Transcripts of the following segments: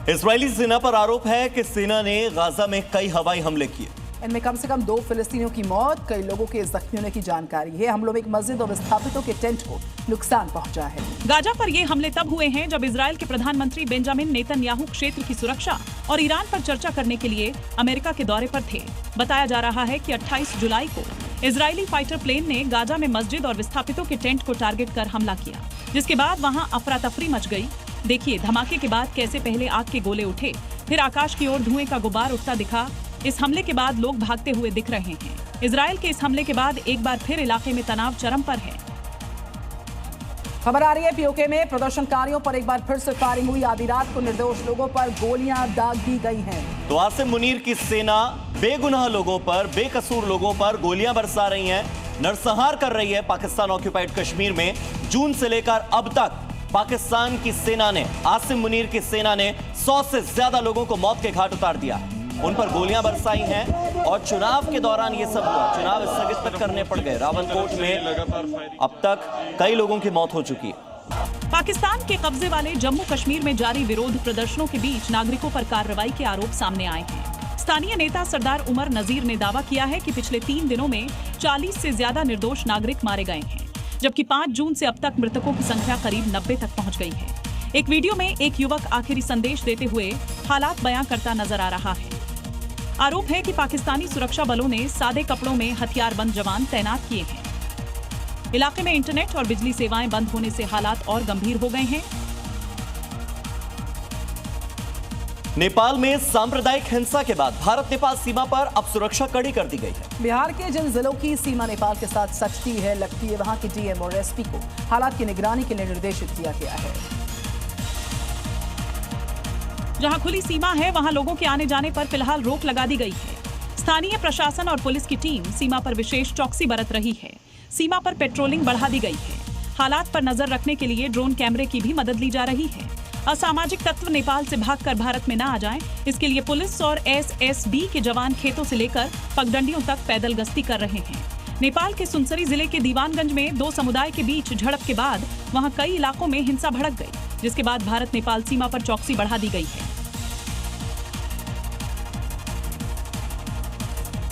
Israeli सेना पर आरोप है कि सेना ने गाजा में कई हवाई हमले किए। इनमें कम से कम 2 फिलिस्तीनियों की मौत, कई लोगों के जख्मी होने की जानकारी है। हमलों में एक मस्जिद और विस्थापितों के टेंट को नुकसान पहुंचा है। गाजा पर ये हमले तब हुए हैं जब इजराइल के प्रधानमंत्री बेंजामिन नेतन्याहू क्षेत्र की सुरक्षा और ईरान पर चर्चा करने के लिए अमेरिका के दौरे पर थे। बताया जा रहा है कि 28 जुलाई को इजरायली फाइटर प्लेन ने गाजा में मस्जिद और विस्थापितों के टेंट को टारगेट कर हमला किया, जिसके बाद वहां अफरा तफरी मच गई। देखिए धमाके के बाद कैसे पहले आग के गोले उठे, फिर आकाश की ओर धुएं का गुब्बार उठता दिखा। इस हमले के बाद लोग भागते हुए दिख रहे हैं। इजराइल के इस हमले के बाद एक बार फिर इलाके में तनाव चरम पर है। खबर आ रही है पीओके में प्रदर्शनकारियों पर एक बार फिर से फायरिंग हुई। आधी रात को निर्दोष लोगों पर गोलियां दाग दी गई हैं। तो आसिम मुनीर की सेना बेगुनाह लोगों पर, बेकसूर लोगों पर गोलियां बरसा रही है, नरसंहार कर रही है। पाकिस्तान ऑक्यूपाइड कश्मीर में जून से लेकर अब तक पाकिस्तान की सेना ने, आसिम मुनीर की सेना ने 100 से ज्यादा लोगों को मौत के घाट उतार दिया, उन पर गोलियां बरसाई हैं। और चुनाव के दौरान ये सब हुआ, चुनाव स्थगित तक करने पड़ गए। रावलकोट में अब तक कई लोगों की मौत हो चुकी है। पाकिस्तान के कब्जे वाले जम्मू कश्मीर में जारी विरोध प्रदर्शनों के बीच नागरिकों पर कार्रवाई के आरोप सामने आए हैं। स्थानीय नेता सरदार उमर नजीर ने दावा किया है कि पिछले 3 दिनों में 40 से ज्यादा निर्दोष नागरिक मारे गए हैं, जबकि 5 जून से अब तक मृतकों की संख्या करीब 90 तक पहुंच गई है। एक वीडियो में एक युवक आखिरी संदेश देते हुए हालात बयां करता नजर आ रहा है। आरोप है कि पाकिस्तानी सुरक्षा बलों ने सादे कपड़ों में हथियारबंद जवान तैनात किए हैं। इलाके में इंटरनेट और बिजली सेवाएं बंद होने से हालात और गंभीर हो गए हैं। नेपाल में सांप्रदायिक हिंसा के बाद भारत नेपाल सीमा पर अब सुरक्षा कड़ी कर दी गई है। बिहार के जिन जिलों की सीमा नेपाल के साथ सचती है, लगती है, वहां के डीएम और एसपी को हालात की निगरानी के लिए निर्देशित किया गया है। जहां खुली सीमा है वहां लोगों के आने जाने पर फिलहाल रोक लगा दी गई है। स्थानीय प्रशासन और पुलिस की टीम सीमा पर विशेष चौकसी बरत रही है। सीमा पर पेट्रोलिंग बढ़ा दी गई है। हालात पर नजर रखने के लिए ड्रोन कैमरे की भी मदद ली जा रही है। असामाजिक तत्व नेपाल से भागकर भारत में न आ जाएं, इसके लिए पुलिस और एसएसबी के जवान खेतों से लेकर पगडंडियों तक पैदल गश्ती कर रहे हैं। नेपाल के सुनसरी जिले के दीवानगंज में 2 समुदाय के बीच झड़प के बाद वहां कई इलाकों में हिंसा भड़क गई, जिसके बाद भारत नेपाल सीमा पर चौकसी बढ़ा दी गई है।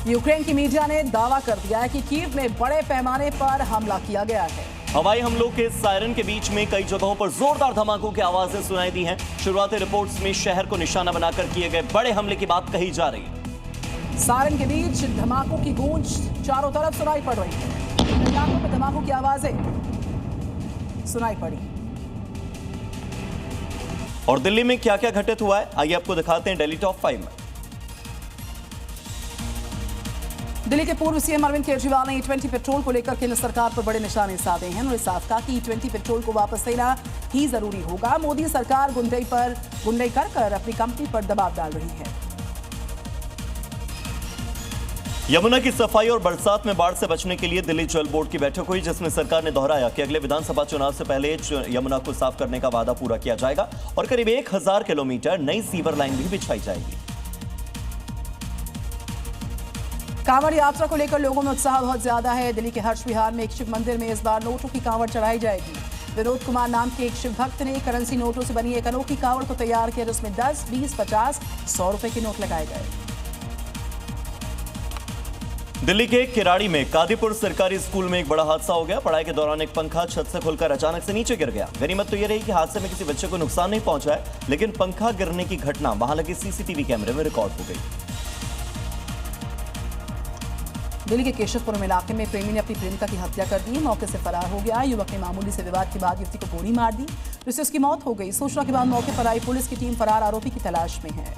यूक्रेन की मीडिया ने दावा कर दिया है कि कीव में बड़े पैमाने पर हमला किया गया है। हवाई हमलों के सायरन के बीच में कई जगहों पर जोरदार धमाकों की आवाजें सुनाई दी हैं। शुरुआती रिपोर्ट्स में शहर को निशाना बनाकर किए गए बड़े हमले की बात कही जा रही है। सायरन के बीच धमाकों की गूंज चारों तरफ सुनाई पड़ रही है। इलाकों में धमाकों की आवाजें सुनाई पड़ी। और दिल्ली में क्या क्या घटित हुआ है, आइए आपको दिखाते हैं दिल्ली टॉप 5 में। दिल्ली के पूर्व सीएम अरविंद केजरीवाल ने E20 पेट्रोल को लेकर केंद्र सरकार पर बड़े निशाने साधे हैं। उन्होंने साफ कहा कि E20 पेट्रोल को वापस लेना ही जरूरी होगा। मोदी सरकार गुंडई कर अपनी कंपनी पर दबाव डाल रही है। यमुना की सफाई और बरसात में बाढ़ से बचने के लिए दिल्ली जल बोर्ड की बैठक हुई, जिसमें सरकार ने दोहराया कि अगले विधानसभा चुनाव से पहले यमुना को साफ करने का वादा पूरा किया जाएगा और करीब 1000 किलोमीटर नई सीवर लाइन भी बिछाई जाएगी। कांवड़ यात्रा को लेकर लोगों में उत्साह बहुत ज्यादा है। दिल्ली के हर्ष विहार में एक शिव मंदिर में इस बार नोटों की कांवड़ चढ़ाई जाएगी। विनोद कुमार नाम के एक शिव भक्त ने करेंसी नोटों से बनी एक अनोखी कांवड़ को तैयार किया, जिसमें 10, 20, 50, 100 रुपए के नोट लगाए गए। दिल्ली के किराड़ी में कादीपुर सरकारी स्कूल में एक बड़ा हादसा हो गया। पढ़ाई के दौरान एक पंखा छत से खुलकर अचानक से नीचे गिर गया। गनीमत तो यह रही कि हादसे में किसी बच्चे को नुकसान नहीं पहुंचा है, लेकिन पंखा गिरने की घटना वहां लगे सीसीटीवी कैमरे में रिकॉर्ड हो गई। दिल्ली के केशवपुरम इलाके में प्रेमी ने अपनी प्रेमिका की हत्या कर दी, मौके से फरार हो गया। युवक ने मामूली से विवाद के बाद युवती को गोली मार दी, जिससे उसकी मौत हो गई। सूचना के बाद मौके पर आई पुलिस की टीम फरार आरोपी की तलाश में है।